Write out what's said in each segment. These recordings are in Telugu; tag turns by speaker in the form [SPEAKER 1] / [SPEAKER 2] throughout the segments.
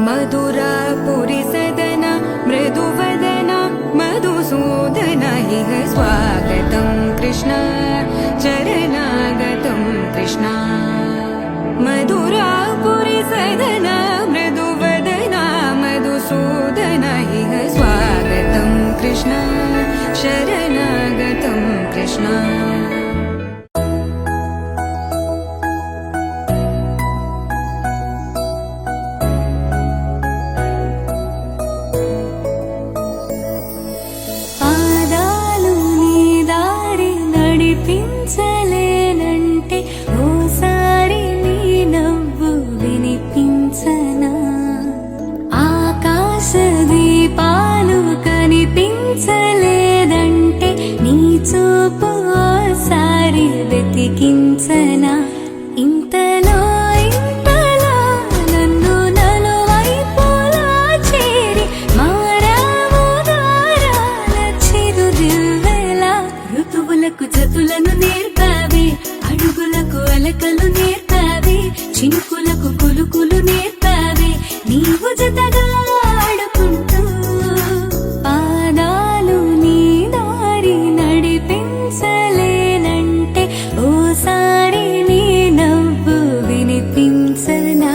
[SPEAKER 1] मधुरापुरी सदन मृदुवदन मधुसूदन इह स्वागतं कृष्ण चरणागतं कृष्ण मधुरापुरी सदन मृदुवदन मधुसूदन इह स्वागतं कृष्ण शरणागतं कृष्ण
[SPEAKER 2] పించలేనంటే ఓసారి నీ నవ్వు వినిపించనా ఆకాశ దీపాలు కనిపించలేదంటే నీ చూపు ఓసారి వెతికించనా ఇంతలో ఇంతలో నన్ను నలువైపులా చేరి మారావు దారాల చిరుదివ్వెలా ఋతువులకు జతులను నేర్పావే అడుగులకు అలకలు నేర్పావే చినుకులకు కులుకులు నేర్పావే నీవు జతగా ఆడుకుంటూ పాదాలు నీ దారి నడిపించలేనంటే ఓసారి నీ నవ్వు వినిపించనా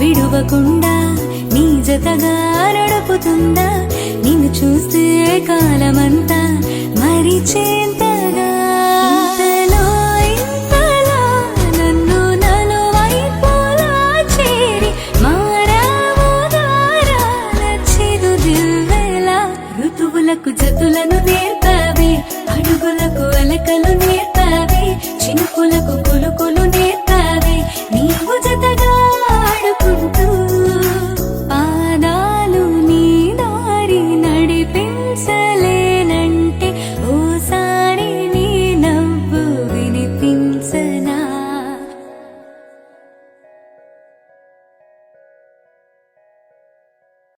[SPEAKER 2] విడువకుండా నీ జతగా నడుపుతుందా నిన్ను చూస్తే కాలమంతా మరిచేంత